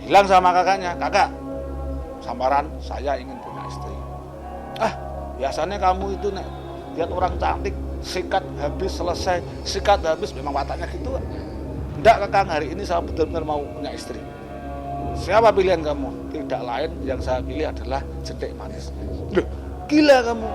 bilang sama kakaknya, kakak, samaran saya ingin punya istri. Ah, biasanya kamu itu nek lihat orang cantik sikat habis selesai, sikat habis, memang wataknya gitu. Enggak kakak, hari ini saya benar-benar mau punya istri. Siapa pilihan kamu? Tidak lain, yang saya pilih adalah jentik manis. Loh, gila kamu.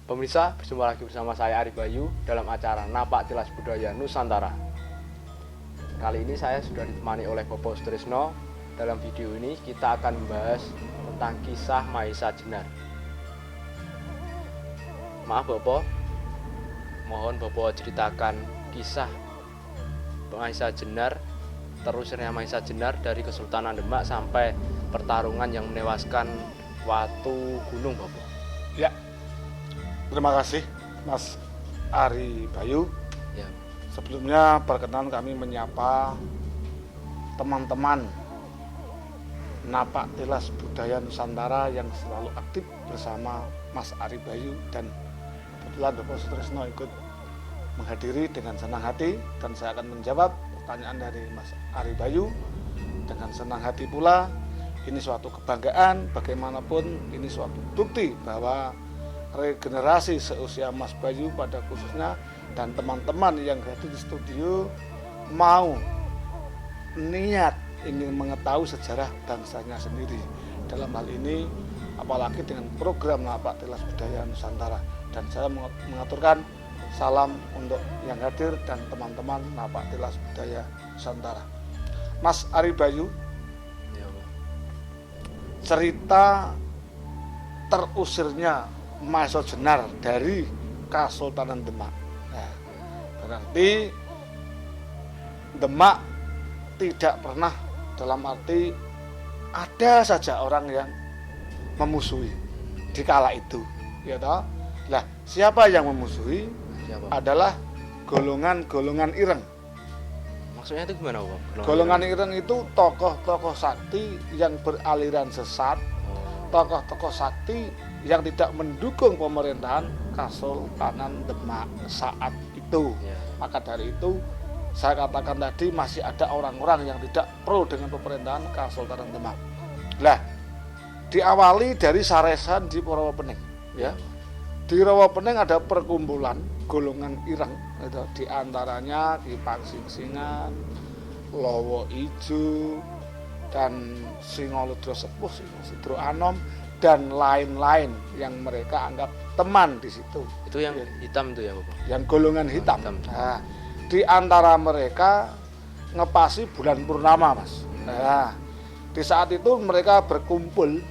Pemirsa, berjumpa lagi bersama saya Ari Bayu dalam acara Napak Tilas Budaya Nusantara. Kali ini saya sudah ditemani oleh Bobo Sutrisno. Dalam video ini kita akan membahas tentang kisah Mahesa Jenar. Maaf Bobo, mohon Bobo ceritakan kisah Mahesa Jenar, terusirnya Mahesa Jenar dari Kesultanan Demak sampai pertarungan yang menewaskan Watu Gunung, Bobo. Ya, terima kasih Mas Ari Bayu. Ya. Sebelumnya perkenan kami menyapa teman-teman Napak Tilas Budaya Nusantara yang selalu aktif bersama Mas Ari Bayu, dan kebetulan Bobo Sutrisno ikut menghadiri dengan senang hati, dan saya akan menjawab pertanyaan dari Mas Ari Bayu dengan senang hati pula. Ini suatu kebanggaan, bagaimanapun ini suatu bukti bahwa regenerasi seusia Mas Bayu pada khususnya dan teman-teman yang hadir di studio mau niat ingin mengetahui sejarah bangsanya sendiri. Dalam hal ini apalagi dengan program Napak Tilas Budaya Nusantara, dan saya mengaturkan salam untuk yang hadir dan teman-teman Napak Tilas Budaya Nusantara. Mas Ari Bayu, Ya, cerita terusirnya Mahesa Jenar dari Kesultanan Demak. Nah, berarti Demak tidak pernah, dalam arti ada saja orang yang memusuhi di kala itu, ya toh. Lah, siapa yang memusuhi? siapa? Adalah golongan-golongan ireng. Maksudnya itu gimana, Bobo? Golongan ireng itu tokoh-tokoh sakti yang beraliran sesat, tokoh-tokoh sakti yang tidak mendukung pemerintahan Kesultanan Demak saat itu. Ya. Maka dari itu saya katakan tadi masih ada orang-orang yang tidak pro dengan pemerintahan Kesultanan Demak. Lah, diawali dari saresan di Rawapening, ya. Di Rawapening ada perkumpulan golongan ireng, itu di antaranya Ki Pangsingsingan, Lowo Ijo, dan Singoludro Sepuh, Singoludro Anom, dan lain-lain yang mereka anggap teman di situ. Itu yang hitam itu ya, Bobo? Yang golongan hitam. Hitam. Nah, di antara mereka ngepasi bulan purnama, Mas. Nah, di saat itu mereka berkumpul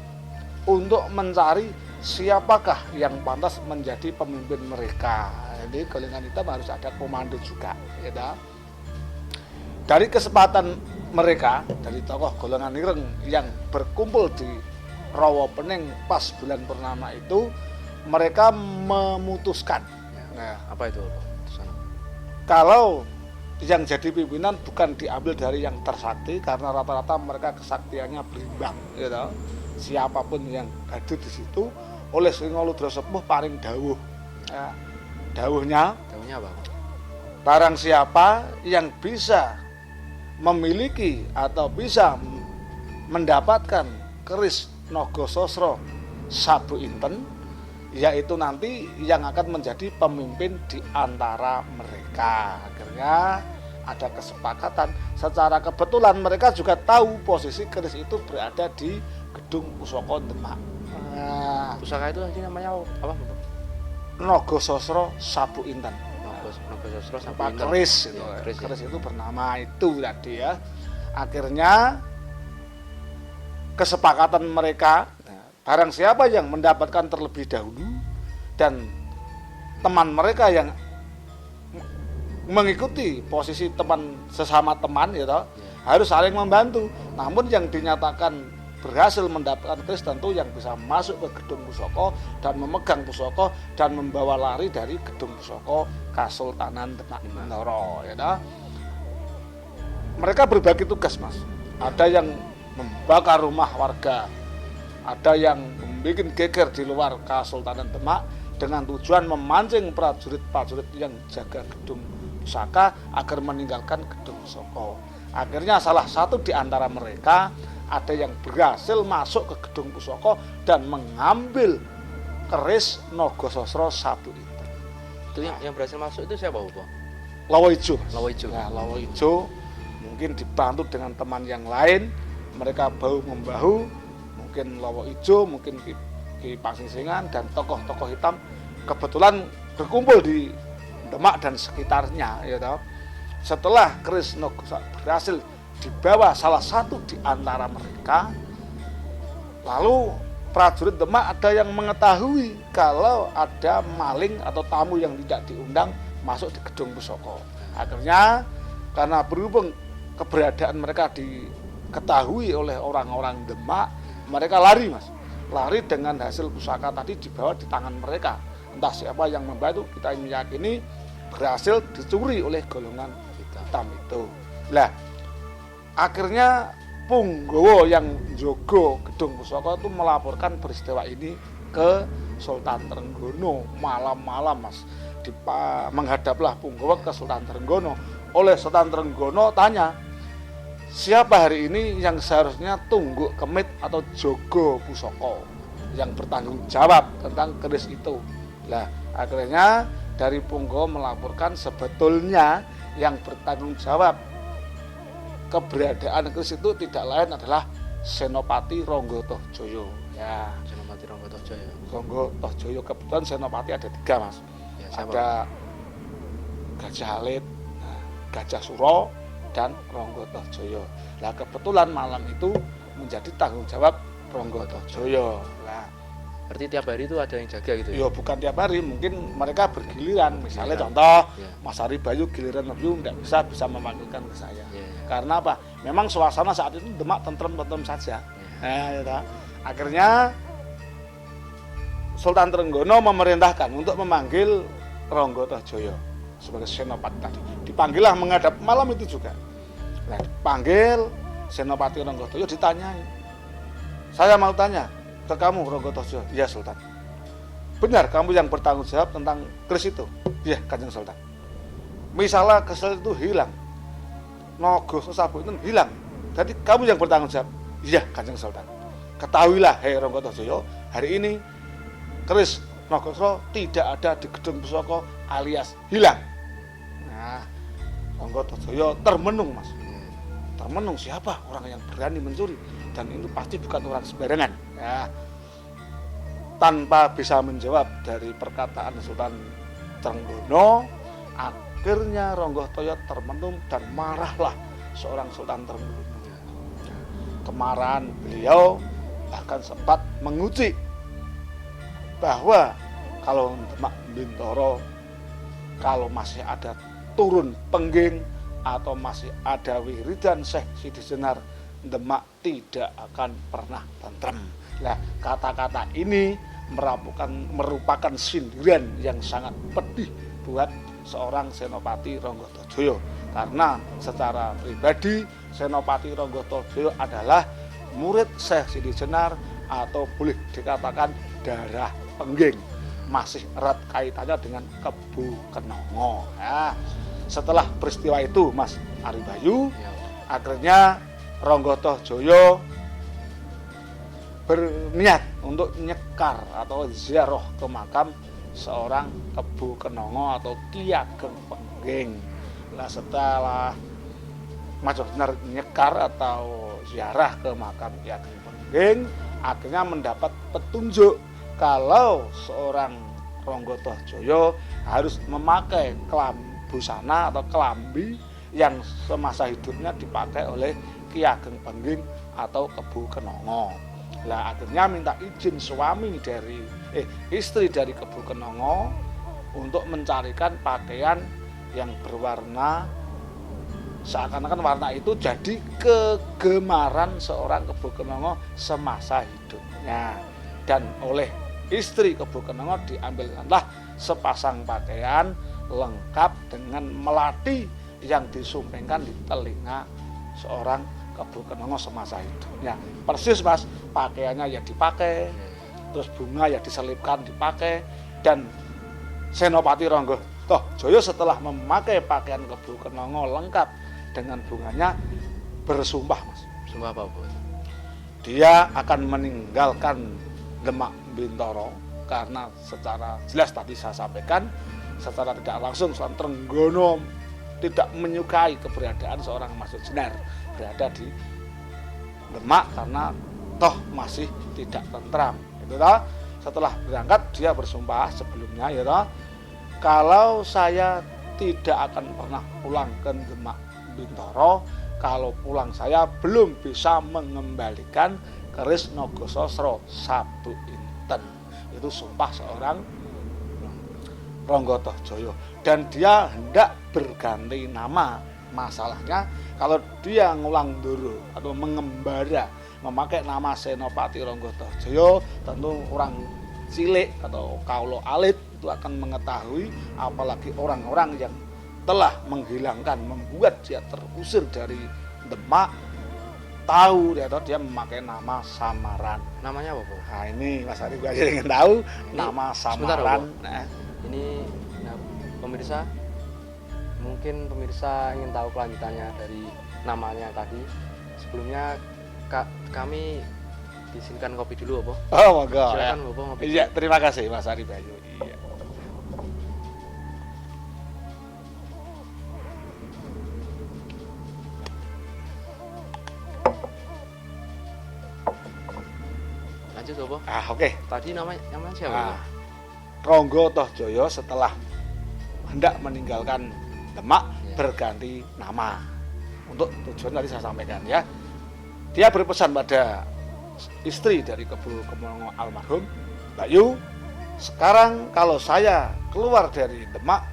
untuk mencari siapakah yang pantas menjadi pemimpin mereka. Jadi golongan hitam harus ada komando juga, gitu. Dari kesempatan mereka, dari tokoh golongan ireng yang berkumpul di Rawapening pas bulan purnama itu, mereka memutuskan. Nah, Apa itu, Bobo? kalau yang jadi pimpinan bukan diambil dari yang tersakti, karena rata-rata mereka kesaktiannya berimbang, gitu. Siapapun yang hadir di situ oleh Sringaludra Sepuh paring dawuh. Ya, dawuhnya, Apa? barang siapa yang bisa memiliki atau bisa mendapatkan keris Nagasasra Sabu Inten, yaitu nanti yang akan menjadi pemimpin di antara mereka. Akhirnya ada kesepakatan. Secara kebetulan mereka juga tahu posisi keris itu berada di Gedung Pusaka Demak. Nah, Pusaka itu nanti namanya apa, Bapak? Nagasasra Sabu Inten. Nagasasra Sabu Apa Inten. keris itu, Ya, keris, keris itu bernama itu tadi ya. Akhirnya kesepakatan mereka, barang siapa yang mendapatkan terlebih dahulu dan teman mereka yang mengikuti posisi teman sesama teman ya toh, harus saling membantu. Namun yang dinyatakan berhasil mendapatkan keris tentu yang bisa masuk ke Gedung Pusaka dan memegang pusaka dan membawa lari dari Gedung Pusaka Kasultanan Demak Bintoro ya toh. Mereka berbagi tugas, Mas. Ada yang membakar rumah warga, ada yang membuat geger di luar Kasultanan Demak dengan tujuan memancing prajurit-prajurit yang jaga Gedung Pusaka agar meninggalkan Gedung Pusaka. Akhirnya salah satu di antara mereka ada yang berhasil masuk ke Gedung Pusaka dan mengambil keris Nagasasra Sabu Inten. Itu yang berhasil masuk itu siapa, Bapak? Lawa Ijo. Lawa Ijo. Nah, Lawa Ijo mungkin dibantu dengan teman yang lain, mereka bahu membahu, mungkin Lawa Ijo, mungkin Ki Pasingsingan dan tokoh-tokoh hitam kebetulan berkumpul di Demak dan sekitarnya ya toh. Setelah keris Nagasasra berhasil dibawa salah satu di antara mereka, lalu prajurit Demak ada yang mengetahui kalau ada maling atau tamu yang tidak diundang masuk di Gedung Pusaka. Akhirnya karena berhubung keberadaan mereka diketahui oleh orang-orang Demak, mereka lari, Mas. Lari dengan hasil pusaka tadi dibawa di tangan mereka. Entah siapa yang membantu, kita meyakini berhasil dicuri oleh golongan hitam itu. Lah, akhirnya Punggawa yang jogo Gedung Pusaka itu melaporkan peristiwa ini ke Sultan Trenggono malam-malam, Mas. Menghadaplah Punggawa ke Sultan Trenggono. Oleh Sultan Trenggono tanya, siapa hari ini yang seharusnya tungguk kemit atau jogo pusaka yang bertanggung jawab tentang keris itu. Nah, akhirnya dari Punggawa melaporkan sebetulnya yang bertanggung jawab keberadaan keris itu tidak lain adalah Senopati Rangga-Tohjaya. Ya, Senopati Rangga-Tohjaya. Rangga-Tohjaya, kebetulan Senopati ada 3, Mas. Ya, siapa? Ada Gajah Alit, Gajah Suro, dan Rangga-Tohjaya. Nah, kebetulan malam itu menjadi tanggung jawab Rangga-Tohjaya. Nah, berarti tiap hari itu ada yang jaga gitu ya? ya bukan tiap hari, mungkin mereka bergiliran. Misalnya contoh, Ya. Mas Ari Bayu giliran review nggak bisa memanggilkan ke saya. Ya. Karena apa? Memang suasana saat itu Demak tentrem-tentrem saja. Nah, ya toh. Akhirnya Sultan Trenggono memerintahkan untuk memanggil Rangga-Tohjaya sebagai senopati tadi. Dipanggillah menghadap malam itu juga. Nah, dipanggil Senopati Rangga-Tohjaya ditanyai. Saya mau tanya ke kamu Rangga-Tohjaya. Iya Sultan. Benar kamu yang bertanggung jawab tentang keris itu? Iya Kanjeng Sultan. Misalnya keris itu hilang, Nagasasra Sabu itu hilang, jadi kamu yang bertanggung jawab? Iya Kanjeng Sultan. Ketahuilah hei Rangga-Tohjaya, hari ini keris Nagasasra tidak ada di Gedung Pusaka alias hilang. Nah, Rangga-Tohjaya termenung, Mas. Termenung, siapa orang yang berani mencuri, dan itu pasti bukan orang sembarangan. Ya, tanpa bisa menjawab dari perkataan Sultan Trenggono, akhirnya Rangga-Tohjaya termenung dan marahlah seorang Sultan Trenggono. Kemarahan beliau bahkan sempat menguji bahwa kalau Demak Bintoro, kalau masih ada turun pengging atau masih ada wiridan Syekh Sidi Jenar, Demak tidak akan pernah tentrem. Nah, kata-kata ini merupakan sindiran yang sangat pedih buat seorang Senopati Rangga-Tohjaya, karena secara pribadi Senopati Rangga-Tohjaya adalah murid Syekh Sidi Jenar, atau boleh dikatakan darah Pengging, masih erat kaitannya dengan Kebu Kenongo. Nah, setelah peristiwa itu Mas Ari Bayu, Ya. akhirnya Ronggo Tohjoyo berniat untuk nyekar atau ziarah ke makam seorang Kebu Kenongo atau Ki Ageng Pengging. Nah, setelah Mas Jenner nyekar atau ziarah ke makam Ki Ageng Pengging, akhirnya mendapat petunjuk kalau seorang Ronggo Tohjoyo harus memakai busana atau kelambi yang semasa hidupnya dipakai oleh Ki Ageng Pengging atau Kebu Kenongo. Lah akhirnya minta izin istri dari Kebu Kenongo untuk mencarikan pakaian yang berwarna, seakan-akan warna itu jadi kegemaran seorang Kebu Kenongo semasa hidupnya. Dan oleh istri Kebu Kenongo diambilkanlah sepasang pakaian lengkap dengan melati yang disumpingkan di telinga seorang Kebu Kenongo semasa hidupnya. Persis Mas, pakaiannya ya dipakai, terus bunga ya diselipkan dipakai, dan Senopati Ronggo Tohjoyo setelah memakai pakaian Kebu Kenongo lengkap dengan bunganya bersumpah Mas. Sumpah apa, Bu? Dia akan meninggalkan Demak Bintoro karena secara jelas tadi saya sampaikan, secara tidak langsung Sunan Trenggono tidak menyukai keberadaan seorang Mas Jenner berada di Demak karena toh masih tidak tentram. Itu toh. Setelah berangkat dia bersumpah sebelumnya ya toh, kalau saya tidak akan pernah pulang ke Demak Bintoro kalau pulang saya belum bisa mengembalikan keris Nogososro Sabu Inten. Itu sumpah seorang Ronggo Tohjoyo, dan dia hendak berganti nama. Masalahnya kalau dia ngulang dulu atau mengembara memakai nama Senopati Ronggo Tohjoyo, tentu orang cilik atau kaulo alit itu akan mengetahui, apalagi orang-orang yang telah menghilangkan, membuat dia terusir dari Demak, tahu dia memakai nama samaran. Namanya apa, Bu? Nah ini Mas Ari gue ingin tahu nama samaran. Ini pemirsa, mungkin pemirsa ingin tahu kelanjutannya dari namanya tadi. Sebelumnya kami diizinkan kopi dulu, Bu. Oh monggo. Silakan, Bu, ngopi. Iya, terima kasih Mas Ari Bayu. Iya. Lanjut, Bu. Oke. Tadi namanya siapa, Bu? Ronggo Tohjoyo setelah hendak meninggalkan Demak berganti nama. Untuk tujuan tadi saya sampaikan ya. Dia berpesan pada istri dari Kebu Kenongo almarhum, Bayu, sekarang kalau saya keluar dari Demak,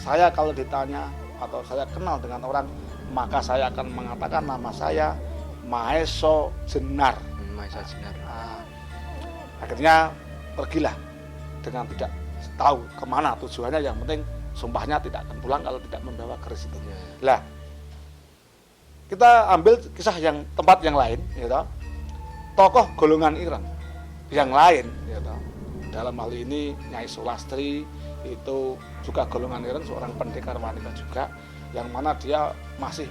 saya kalau ditanya atau saya kenal dengan orang, maka saya akan mengatakan nama saya Maeso Jenar. Maeso Jenar. Akhirnya pergilah dengan tidak tahu kemana tujuannya, yang penting sumpahnya tidak akan pulang kalau tidak membawa keris itu. Lah, kita ambil kisah yang tempat yang lain, ya toh. Tokoh golongan ireng yang lain, ya toh. Dalam hal ini Nyai Sulastri itu juga golongan ireng, seorang pendekar wanita juga, yang mana dia masih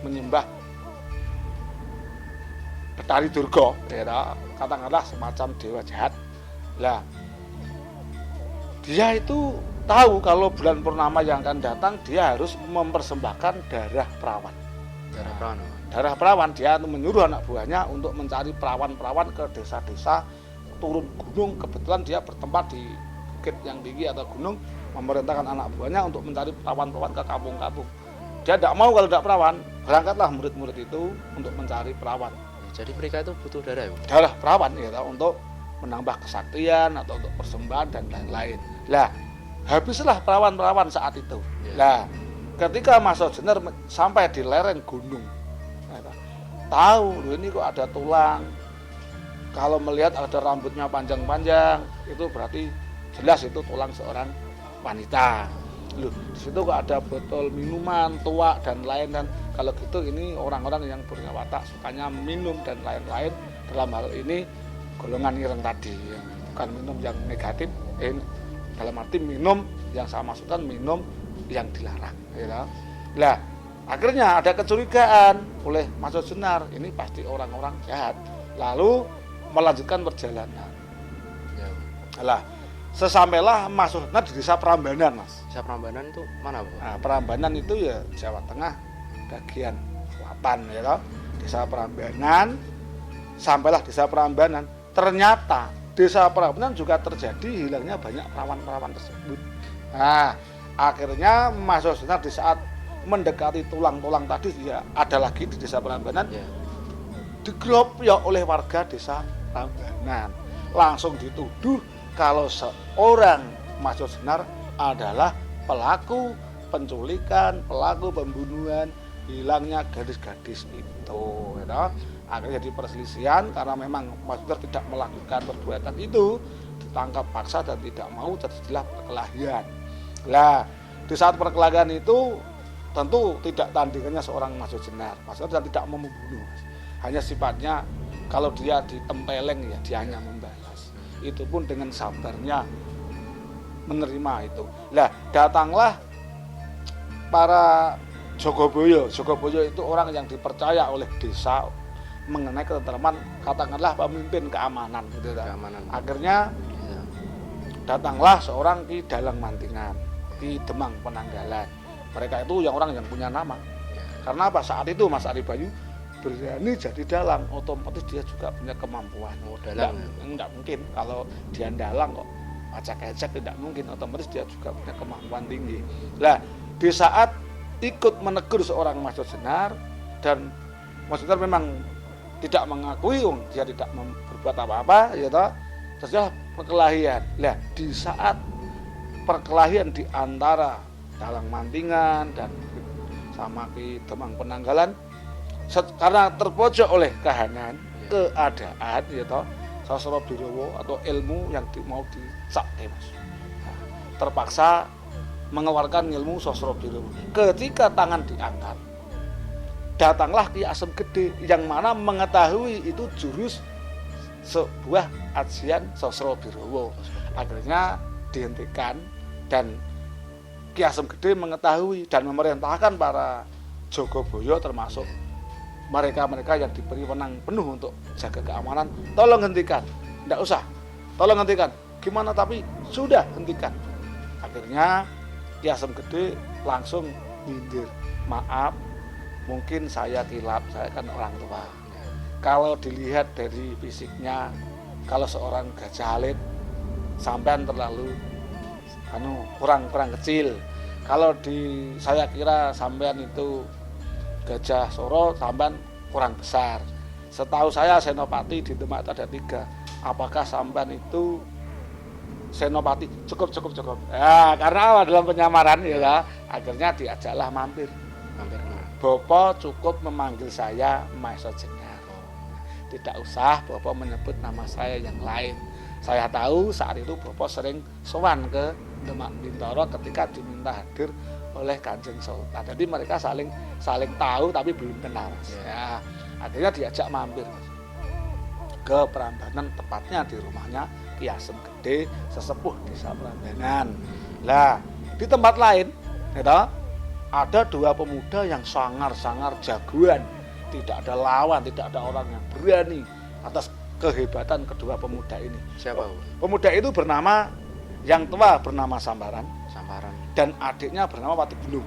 menyembah Betari Durga, ya toh. Katakanlah semacam dewa jahat. Lah, dia itu tahu kalau bulan purnama yang akan datang dia harus mempersembahkan darah perawan. Darah perawan, dia menyuruh anak buahnya untuk mencari perawan-perawan ke desa-desa, turun gunung. Kebetulan dia bertempat di bukit yang tinggi atau gunung, memerintahkan anak buahnya untuk mencari perawan-perawan ke kampung-kampung. Dia tidak mau kalau tidak perawan, berangkatlah murid-murid itu untuk mencari perawan. Jadi mereka itu butuh darah, ya? Darah perawan ya, untuk menambah kesaktian atau untuk persembahan dan lain-lain. Lah, habislah perawan-perawan saat itu. Lah, ketika Mas Jenner sampai di lereng gunung, tahu loh ini kok ada tulang. Kalau melihat ada rambutnya panjang-panjang, itu berarti jelas itu tulang seorang wanita. Loh, di situ kok ada botol minuman, tuak dan lain, dan kalau gitu ini orang-orang yang punya watak sukanya minum dan lain-lain. Dalam hal ini golongan ireng tadi. bukan minum yang negatif, dalam arti minum yang saya maksudkan minum yang dilarang, ya. Lah, akhirnya ada kecurigaan oleh Mas Jenar, ini pasti orang-orang jahat. Lalu melanjutkan perjalanan. Ya. Lah, sesampailah Mas Jenar di desa Prambanan, Mas. Desa Prambanan itu mana, Bu? Nah, Prambanan itu ya Jawa Tengah bagian selatan, ya toh. Desa Prambanan, sampailah desa Prambanan. Ternyata desa Prambanan juga terjadi hilangnya banyak perawan-perawan tersebut. Nah, akhirnya Mas Jenar di saat mendekati tulang-tulang tadi ya ada lagi di desa Prambanan, Ya. digeroyok oleh warga desa Prambanan. Langsung dituduh kalau seorang Mas Jenar adalah pelaku penculikan, pelaku pembunuhan, hilangnya gadis-gadis itu, ya toh. Akhirnya jadi perselisihan karena memang Mas Jenar tidak melakukan perbuatan itu, ditangkap paksa dan tidak mau, terjadilah perkelahian. Lah, di saat perkelahian itu tentu tidak tandingannya seorang Mas Jenar. Mas Jenar tidak mau membunuh, hanya sifatnya kalau dia ditempeleng ya dia hanya membalas. Itu pun dengan sabarnya menerima itu. Lah, datanglah para Jogoboyo. Jogoboyo itu orang yang dipercaya oleh desa mengenai ketentraman, katakanlah pemimpin keamanan gitu. Keamanan. Akhirnya Ya. datanglah seorang Ki Dalang Mantingan, Ki Demang Penanggalan. Mereka itu yang orang yang punya nama. Ya. Karena apa? Saat itu Mas Ari Bayu berani jadi dalang, otomatis dia juga punya kemampuan. Oh, dalang. Enggak mungkin kalau dia dalang kok acak-acak, tidak mungkin, otomatis dia juga punya kemampuan tinggi. Lah, di saat ikut menegur seorang Mas Jenar dan Mas Jenar memang tidak mengakui dia tidak berbuat apa-apa, ya toh, terjadi perkelahian. Lah, di saat perkelahian di antara Dalang Mantingan dan sama Ki Demang Penanggalan, karena terpojok oleh kahanan, keadaan, ya toh, Sosro Birowo atau ilmu yang mau dicak, Mas. Nah, terpaksa mengeluarkan ilmu Sosro Birowo. Ketika tangan diangkat, datanglah Ki Asem Gede yang mana mengetahui itu jurus sebuah ajian Sosro Birowo. Akhirnya dihentikan dan Ki Asem Gede mengetahui dan memerintahkan para Jogoboyo termasuk mereka-mereka yang diberi wewenang penuh untuk jaga keamanan, tolong hentikan. Tidak usah, tolong hentikan. Gimana tapi sudah hentikan. Akhirnya Ki Asem Gede langsung nyindir, maaf, mungkin saya kilap, saya kan orang tua. Kalau dilihat dari fisiknya, kalau seorang Gajah Alit, sampean terlalu kurang kecil. Kalau saya kira sampean itu Gajah Soro, sampean kurang besar. Setahu saya Senopati di Demak ada 3. Apakah sampean itu Senopati? Cukup. Ya, karena apa? Dalam penyamaran ya, akhirnya diajaklah mampir. Bopo cukup memanggil saya Maisa Jenar. Tidak usah Bopo menyebut nama saya yang lain. Saya tahu saat itu Bopo sering sowan ke Demak Bintoro ketika diminta hadir oleh Kanjeng Sultan. Jadi mereka saling tahu tapi belum kenal. Ya, akhirnya diajak mampir ke Prambanan, tepatnya di rumahnya Ki Asem Gede, sesepuh desa Prambanan. Lah, di tempat lain, gitu, ada 2 pemuda yang sangar-sangar jagoan. Tidak ada lawan, tidak ada orang yang berani atas kehebatan kedua pemuda ini. Siapa? Pemuda itu bernama, yang tua bernama Sambaran dan adiknya bernama Watu Gunung.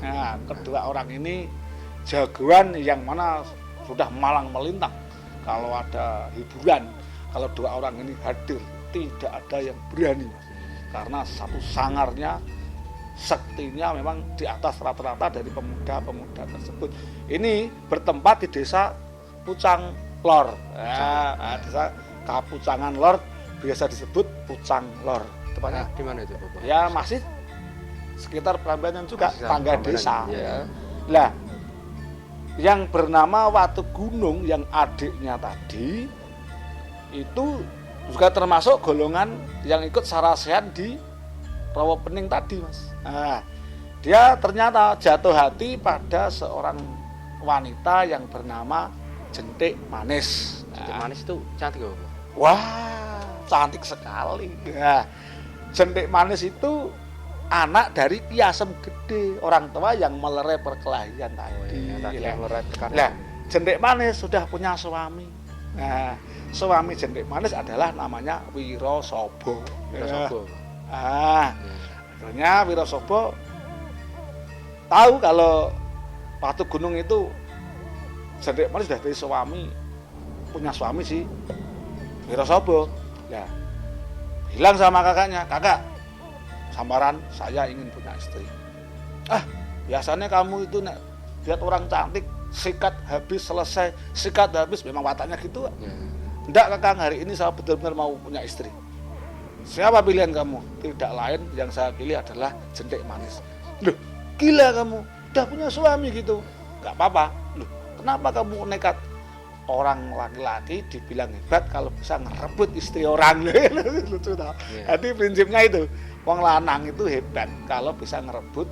Nah, kedua orang ini jagoan yang mana sudah malang melintang. Kalau ada hiburan, kalau 2 orang ini hadir, tidak ada yang berani, Mas. Karena satu sangarnya, saktinya memang di atas rata-rata dari pemuda-pemuda tersebut. Ini bertempat di desa Pucang Lor. Ya, desa Kapucangan Lor, biasa disebut Pucang Lor. Tepatnya di mana itu, Bapak? Ya masih sekitar Prambanan juga, tangga desa. Ya. Lah, yang bernama Watu Gunung yang adiknya tadi itu juga termasuk golongan yang ikut sarasehan di Rawa Pening tadi, Mas. Nah, dia ternyata jatuh hati pada seorang wanita yang bernama Jentik Manis. Jentik Manis itu cantik, Bapak? Wah, cantik sekali. Nah, Jentik Manis itu anak dari Ki Asem Gede, orang tua yang melerai perkelahian tadi. Yang melerai Nah, Jentik Manis sudah punya suami. Nah, suami Jentik Manis adalah namanya Wirosobo. Wirosobo. Akhirnya Wirosobo tahu kalau Watu Gunung itu Jentik Manis sudah punya suami si Wirosobo. Ya, bilang sama kakaknya, kakak, sambaran saya ingin punya istri. Biasanya kamu itu lihat orang cantik, sikat habis selesai, sikat habis, memang wataknya gitu. Enggak kakak, hari ini saya benar-benar mau punya istri. Siapa pilihan kamu? Tidak lain, yang saya pilih adalah Jentik Manis. Loh, gila kamu, udah punya suami gitu. Gak apa-apa. Loh, kenapa kamu nekat? Orang laki-laki dibilang hebat kalau bisa ngerebut istri orang. Lucu tau. Jadi prinsipnya itu, wong lanang itu hebat kalau bisa ngerebut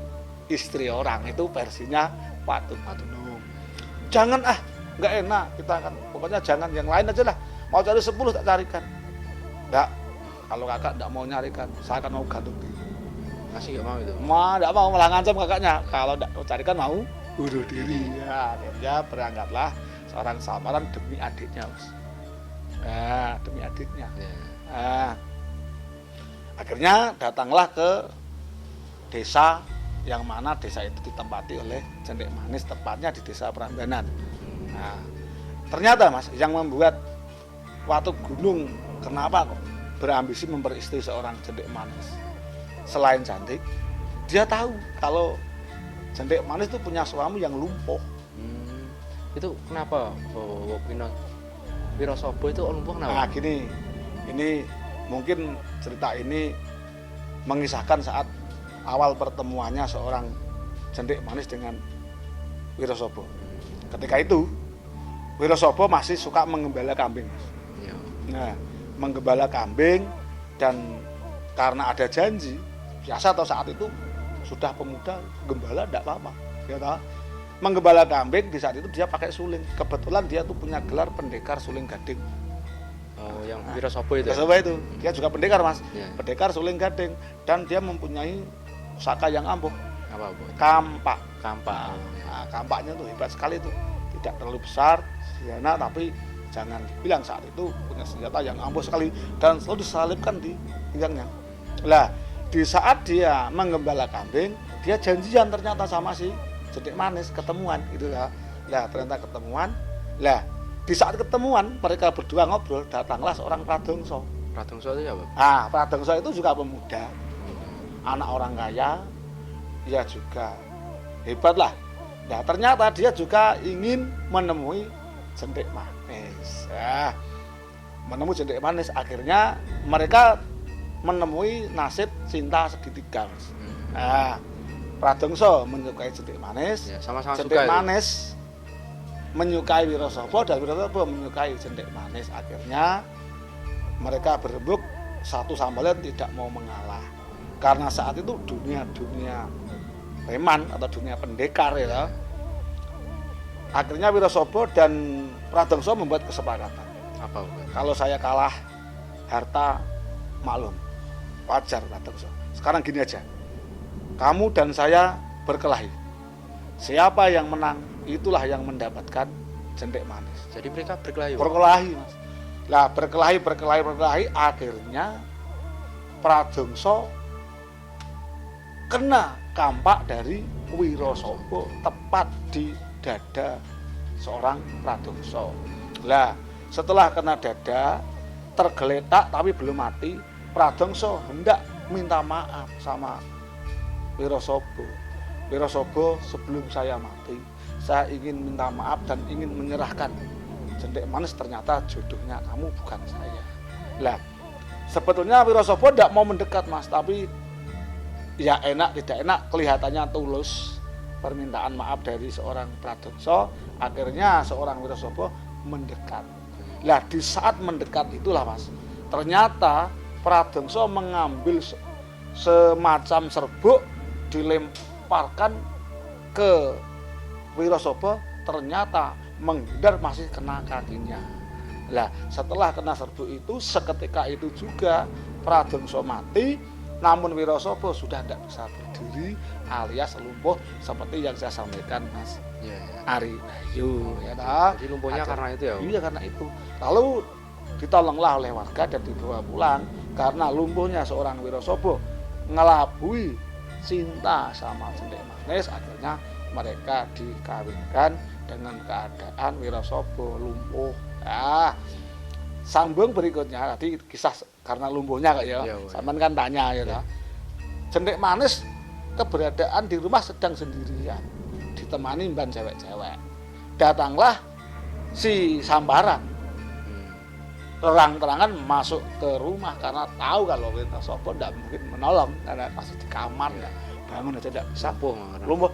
istri orang. Itu versinya Watu Gunung. Jangan nggak enak, kita akan pokoknya jangan, yang lain aja lah. Mau cari 10 tak carikan. Enggak, kalau kakak enggak mau nyarikan, saya akan mau gantung diri. Masih nggak mau itu? Enggak mau, malah ngancam kakaknya. Kalau enggak mau carikan, mau bunuh diri. Ya, akhirnya berangkatlah seorang samaran demi adiknya, Mas. Demi adiknya. Akhirnya datanglah ke desa yang mana desa itu ditempati oleh Jentik Manis, tepatnya di desa Prambanan. Ternyata Mas, yang membuat Watu Gunung kenapa kok berambisi memperistri seorang Jentik Manis, selain cantik, dia tahu kalau Jentik Manis itu punya suami yang lumpuh. Itu kenapa Wirosobo itu lumpuh kenapa? Gini, ini mungkin cerita ini mengisahkan saat awal pertemuannya seorang Jentik Manis dengan Wirosobo. Ketika itu Wirosobo masih suka menggembala kambing. Nah, menggembala kambing, dan karena ada janji, biasa atau saat itu sudah pemuda gembala tidak apa-apa, ya tahu. Menggembala kambing di saat itu dia pakai suling. Kebetulan dia tuh punya gelar pendekar suling gading. Yang Wirosobo itu. Wirosobo itu, dia juga pendekar Mas. Ya. Pendekar suling gading, dan dia mempunyai pusaka yang ampuh. Apa bu? Kampak. Kampaknya tuh hebat sekali tuh. Tidak terlalu besar, sederhana, tapi jangan dibilang saat itu punya senjata yang ampuh sekali dan selalu disalipkan di pinggangnya. Lah, di saat dia menggembala kambing, dia janjian ternyata sama si Jentik Manis, ketemuan gitu lah. Lah, ternyata ketemuan. Lah, di saat ketemuan mereka berdua ngobrol, datanglah seorang Pradongso. Pradongso itu apa? Pradongso itu juga pemuda, anak orang kaya, dia juga hebat lah. Nah, ternyata dia juga ingin menemui Jentik Manis. Menemui Jentik Manis, akhirnya mereka menemui nasib cinta segitiga. Pradongso menyukai Jentik Manis, ya, sama-sama Jentik Manis menyukai Wirosobo, dan Wirosobo menyukai Jentik Manis. Akhirnya mereka berebut satu sama lain, tidak mau mengalah. Karena saat itu dunia preman atau dunia pendekar ya. Akhirnya Wirosobo dan Pradongso membuat kesepakatan. Apa? Kalau saya kalah, harta maklum, wajar Pradongso. Sekarang gini aja, kamu dan saya berkelahi. Siapa yang menang, itulah yang mendapatkan Jentik Manis. Jadi mereka berkelahi? Berkelahi Mas. Lah berkelahi, akhirnya Pradongso kena kampak dari Wirosobo tepat di dada seorang Pradongso. Lah, setelah kena dada, tergeletak tapi belum mati, Pradongso hendak minta maaf sama Wirosobo. Wirosobo, sebelum saya mati, saya ingin minta maaf dan ingin menyerahkan Jentik Manis, ternyata jodohnya kamu bukan saya. Lah, sebetulnya Wirosobo tidak mau mendekat Mas, tapi ya enak tidak enak, kelihatannya tulus permintaan maaf dari seorang Pradongso. Akhirnya seorang Wirosobo mendekat. Lah, di saat mendekat itulah Mas, ternyata Pradongso mengambil semacam serbuk, dilemparkan ke Wirosobo, ternyata menghindar, masih kena kakinya. Lah setelah kena serbu itu seketika itu juga Pradongso mati, namun Wirasaba sudah tidak bisa berdiri alias lumpuh seperti yang saya sampaikan Mas Iya, iya. Ari Bayu ya toh. Jadi lumpuhnya Ada- karena itu ya. Iya karena itu. Lalu ditolonglah oleh warga dan dibawa pulang karena lumpuhnya seorang Wirasaba ngelabui cinta sama Cendek Manis, akhirnya mereka dikawinkan dengan keadaan Wirasaba lumpuh. Nah, sambung berikutnya tadi kisah karena lumpuhnya kak ya. Iya, Bu. Sampean kan tanya ya toh. Cendek Manis keberadaan di rumah sedang sendirian, ditemani ban cewek-cewek. Datanglah si Sambaran Hmm. terang-terangan masuk ke rumah karena tahu kalau Wirasaba tidak mungkin menolong karena pasti di kamar nggak bangun aja tidak bisa. Lumpuh karena. Lumpuh.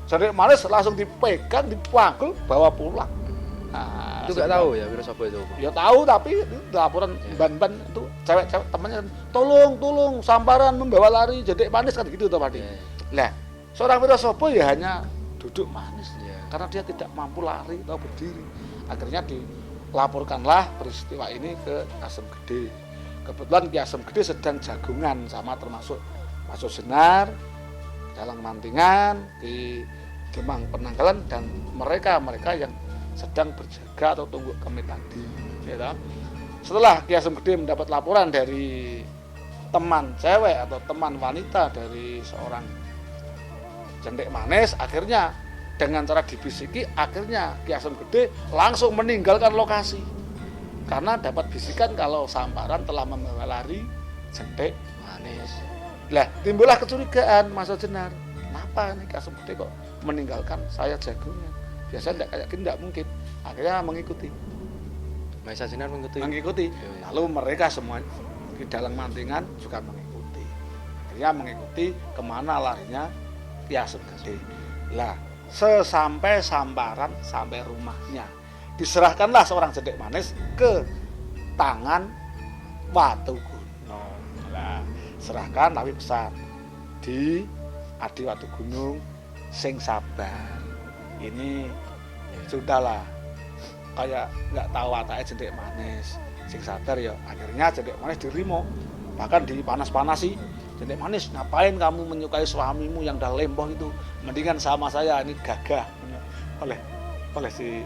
Cendek Manis langsung dipegang, dipangkul, bawa pulang. Nah, Itu nggak tahu ya Wirasaba itu. Ya tahu tapi itu laporan Iya. ban-ban itu cewek-cewek temannya tolong Sambaran membawa lari Cendek Manis kan gitu tuh Pak. Iya, Lah, seorang Wirasaba ya hanya duduk manis iya. karena dia tidak mampu lari atau berdiri. Akhirnya dilaporkanlah peristiwa ini ke Asem Gede. Kebetulan Ki Asem Gede sedang jagungan sama termasuk Mas Senar, Dalang Mantingan, Ki Gemang Penanggalan dan mereka yang sedang berjaga atau tunggu kemit tadi. Ya toh? Setelah Ki Asem Gede mendapat laporan dari teman cewek atau teman wanita dari seorang Cendek Manis, akhirnya dengan cara dibisiki, akhirnya Ki Asem Gede langsung meninggalkan lokasi karena dapat bisikan kalau Sambaran telah membawa lari Cendek Manis. Lah timbullah kecurigaan Mas Jenar, kenapa nih Ki Asem Gede kok meninggalkan saya jagungan? Biasanya tidak kayak gini, tidak mungkin. Akhirnya mengikuti. Maisa Jenar mengikuti. Mengikuti. Iya, iya. Lalu mereka semua di Dalang Mantingan juga mengikuti. Akhirnya mengikuti kemana larinya Ki Asem Gede. Lah, sesampai Sambaran sampai rumahnya, diserahkanlah seorang Cendek Manis ke tangan Watu Gunung. Lah, serahkan tapi pesan di Adi Watu Gunung sing sabar. Ini sudahlah kayak nggak tahu watake Cendek Manis sing sabar ya. Akhirnya Cendek Manis dirimo, bahkan dipanas-panasi. Cendek Manis, ngapain kamu menyukai suamimu yang dah lemboh itu, mendingan sama saya, ini gagah oleh si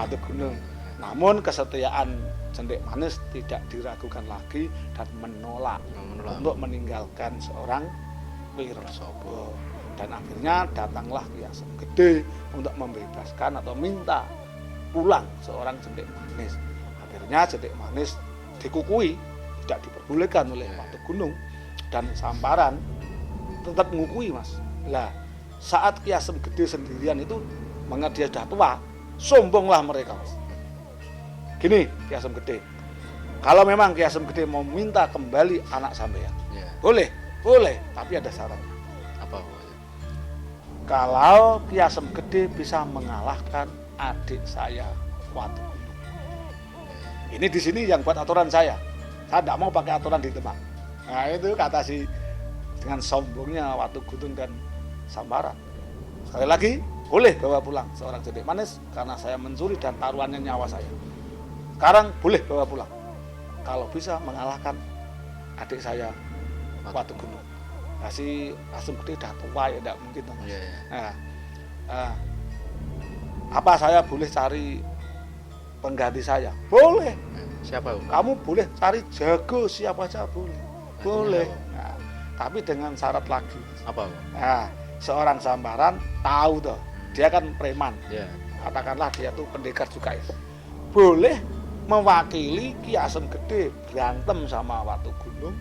Watu Gunung. Namun kesetiaan Cendek Manis tidak diragukan lagi dan menolak untuk meninggalkan seorang Wirasaba. Dan akhirnya datanglah Ki Asem Gede untuk membebaskan atau minta pulang seorang Cendek Manis. Akhirnya Cendek Manis dikukui, tidak diperbolehkan oleh Watu Gunung, dan Sambaran tetap mengukui Mas. Lah saat Ki Asem Gede sendirian itu mengingat dia sudah tua, sombonglah mereka Mas. Gini Ki Asem Gede, kalau memang Ki Asem Gede mau minta kembali anak sampean, Ya. boleh, tapi ada syaratnya. Apa? Bu? Kalau Ki Asem Gede bisa mengalahkan adik saya Watu Gunung. Ini di sini yang buat aturan saya. Saya tidak mau pakai aturan di Demak. Nah itu kata si dengan sombongnya Watu Gunung dan Sambaran. Sekali lagi boleh bawa pulang seorang Cendek Manis karena saya mencuri dan taruhannya nyawa saya. Sekarang boleh bawa pulang kalau bisa mengalahkan adik saya Watu Gunung. Nah, si Asem Gede udah tua ya tidak mungkin. Iya, iya. Nah, apa saya boleh cari pengganti saya? Boleh. Siapa? Bu? Kamu boleh cari jago siapa saja boleh. Boleh. Artinya Nah, tapi dengan syarat lagi. Apa? Bu? Nah, seorang Sambaran tahu toh, dia kan preman. Ya. Katakanlah dia tuh pendekar juga ya. Boleh mewakili Ki Asem Gede berantem sama Watu Gunung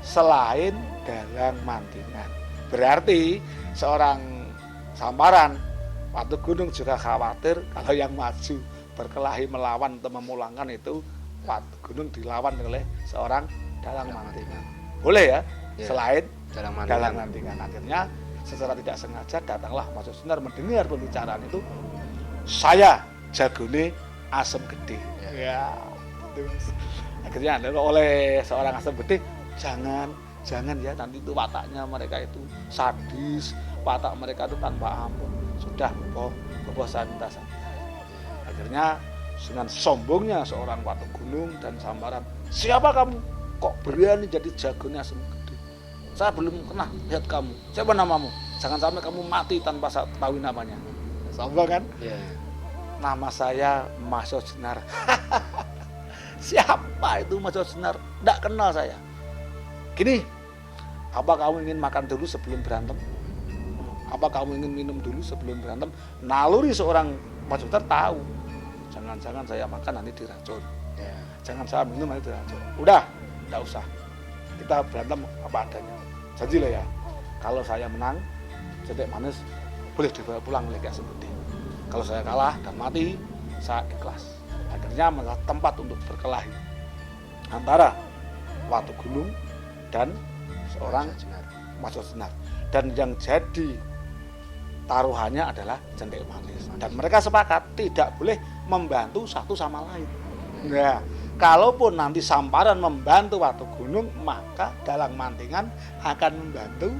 selain Dalang Mantingan. Berarti seorang Sambaran, Watu Gunung juga khawatir kalau yang maju berkelahi melawan atau memulangkan itu Watu Gunung dilawan oleh seorang Dalang Mantingan. Boleh ya? Ya. Selain Dalang Dalang Mantingan. Mantingan. Akhirnya secara tidak sengaja datanglah Mas Senar mendengar pembicaraan itu. Saya jagone Asem Gede. Ya, itu. Akhirnya oleh seorang Asem Gede, jangan ya nanti itu wataknya mereka itu sadis, watak mereka itu tanpa ampun. Sudah, boh saya minta santai. Akhirnya dengan sombongnya seorang Watu Gunung dan Sambaran, siapa kamu? Kok berani jadi jagonya Asem Gede? Saya belum pernah lihat kamu. Siapa namamu? Jangan sampai kamu mati tanpa saya ketahui namanya. Sombong kan? Iya. Nama saya Masyo Jenar. Siapa itu Masyo Jenar? Tidak kenal saya. Gini, apa kamu ingin makan dulu sebelum berantem? Apa kamu ingin minum dulu sebelum berantem? Naluri seorang Masyo Jenar tahu. Jangan-jangan saya makan nanti diracun. Ya. Jangan saya minum nanti diracun. Udah, tidak usah. Kita berantem apa adanya. Janji lah ya. Kalau saya menang, Jentik Manis boleh dibawa pulang oleh Ki Asem Gede. Kalau saya kalah dan mati, saya ikhlas. Akhirnya malah tempat untuk berkelahi antara Watu Gunung dan seorang Masyo Jenar. Dan yang jadi taruhannya adalah Jentik Manis. Dan mereka sepakat tidak boleh membantu satu sama lain. Nah, kalaupun nanti Sambaran membantu Watu Gunung, maka Dalang Mantingan akan membantu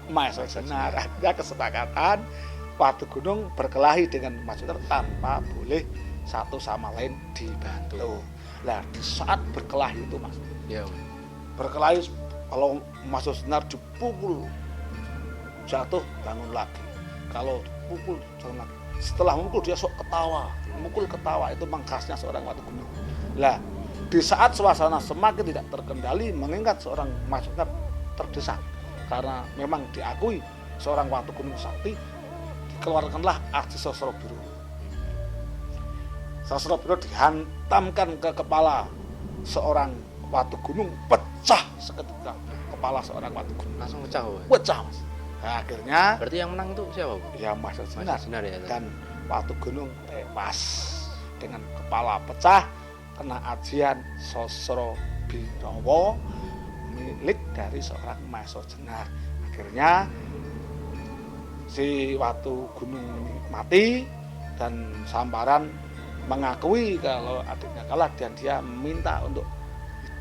Masyo Jenar. Ada kesepakatan Watu Gunung berkelahi dengan Masyo Jenar tanpa boleh satu sama lain dibantu. Nah, di saat berkelahi itu Mas, Ya. berkelahi kalau Masyo Jenar dipukul jatuh bangun lagi. Kalau dipukul jangan lagi. Setelah memukul dia sok ketawa. Memukul ketawa itu memang khasnya seorang Watu Gunung. Lah, di saat suasana semakin tidak terkendali, mengingat seorang Masyo Jenar terdesak karena memang diakui seorang Watu Gunung sakti, dikeluarkanlah aksi Sosro Biru. Sosro Biru dihantamkan ke kepala seorang Watu Gunung, pecah seketika kepala seorang Watu Gunung. Langsung pecah, Pak. Pecah, Mas. Nah, akhirnya Berarti yang menang itu siapa, Bu? ya Masyo Jenar. Masyo Jenar ya. Dan Watu Gunung tewas dengan kepala pecah kena ajian Sosro Birawa milik dari seorang Masyo Jenar. Akhirnya si Watu Gunung mati dan Sambaran mengakui kalau adiknya kalah dan dia minta untuk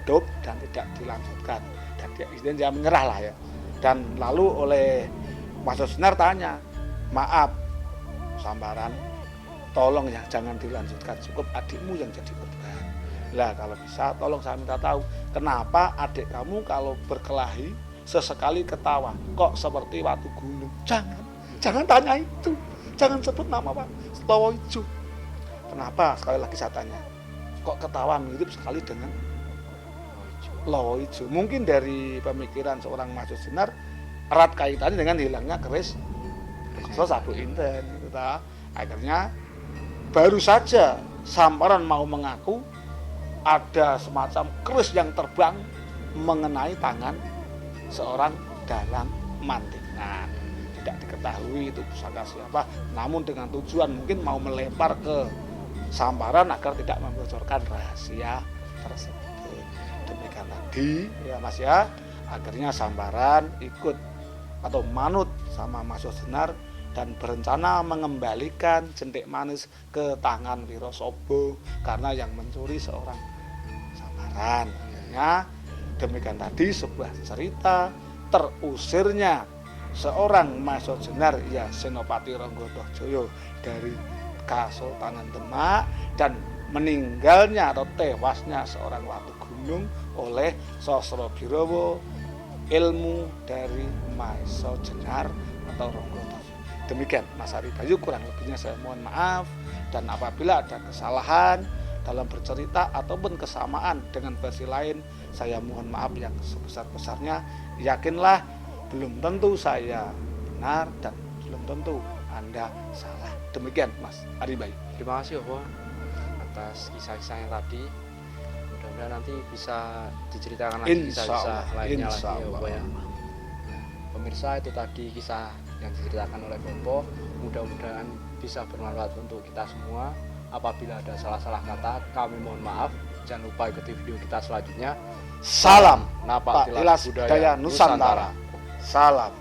hidup dan tidak dilanjutkan, dan dia menyerah lah ya. Dan lalu oleh Masyo Jenar tanya, maaf Sambaran, tolong ya jangan dilanjutkan, cukup adikmu yang jadi korban. Lah kalau bisa tolong saya minta tahu, kenapa adik kamu kalau berkelahi sesekali ketawa kok seperti Watu Gunung? Jangan tanya itu, jangan sebut nama Pak Lowo Ijo. Kenapa? Sekali lagi saya tanya, kok ketawa mirip sekali dengan Lowo Ijo? Mungkin dari pemikiran seorang Masyo Jenar erat kaitannya dengan hilangnya keris Sabuk Inten gitu ta. Akhirnya baru saja Sambaran mau mengaku ada semacam keris yang terbang mengenai tangan seorang Dalang Mantingan. Tidak diketahui itu pusaka siapa, namun dengan tujuan mungkin mau melempar ke Sambaran agar tidak membocorkan rahasia tersebut. Demikian tadi ya Mas ya. Akhirnya Sambaran ikut atau manut sama Masyo Jenar dan berencana mengembalikan Jentik Manis ke tangan Wirosobo karena yang mencuri seorang Sambaran. Akhirnya demikian tadi sebuah cerita terusirnya seorang Masyo Jenar ya Senopati Ranggodojoyo dari Kasultanan Demak dan meninggalnya atau tewasnya seorang Watu Gunung oleh Sosro Birawa, ilmu dari Masyo Jenar atau Ranggodojoyo. Demikian Mas Ari Bayu, kurang lebihnya saya mohon maaf, dan apabila ada kesalahan dalam bercerita ataupun kesamaan dengan versi lain, saya mohon maaf yang sebesar-besarnya. Yakinlah belum tentu saya benar dan belum tentu Anda salah. Demikian Mas Ari Bayu. Terima kasih Opo atas kisah-kisahnya tadi. Mudah-mudahan nanti bisa diceritakan lagi kisah-kisah lainnya lagi ya Opo ya. Pemirsa, itu tadi kisah yang diceritakan oleh Bopo. Mudah-mudahan bisa bermanfaat untuk kita semua. Apabila ada salah-salah kata, kami mohon maaf. Jangan lupa ikuti video kita selanjutnya. Salam Napak Tilas Budaya Nusantara. Salam